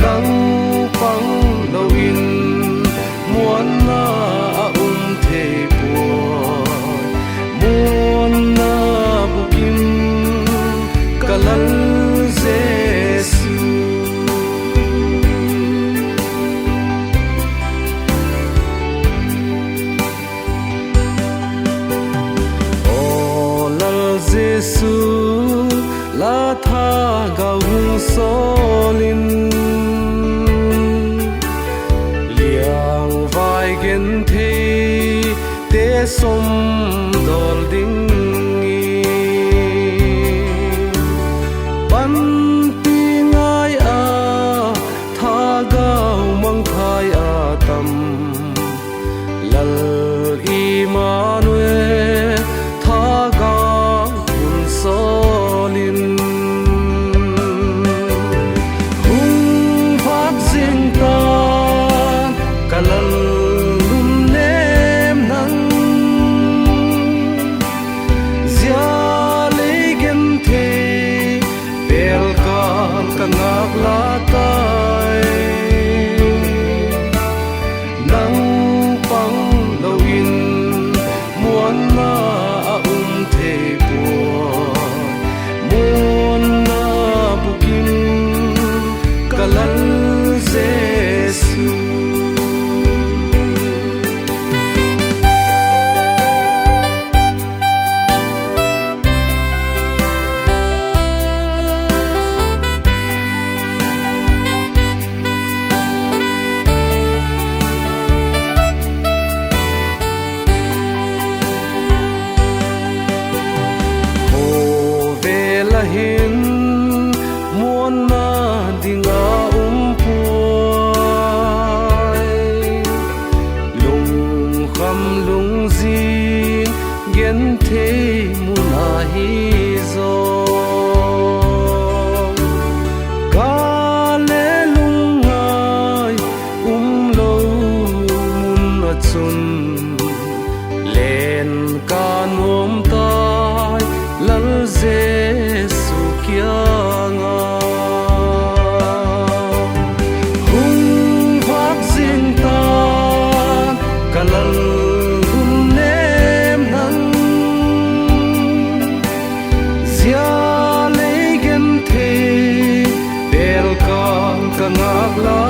nắng phăng lâu in muốn na thế bùa muốn na bukim kalan Giêsu o lal Giêsu la tha gau solin liang vai gen the te som dol ding i ban pi ngai a tha gau mang thai a tam lal Emmanuel tha gau solin kalal lum nem nang zia le gen the bel ka kangak la tai nang pang lo in muan na the bùa muan na bukim kalal Giêsu hin muôn na dinga puai lung kham lung zin gen the muna hi zo ka le lung ai lo mun na chun len ka nom tai lal Giêsu kianga hung phát riêng ta kalal lum nem nang zia le gen the bel ka ngak la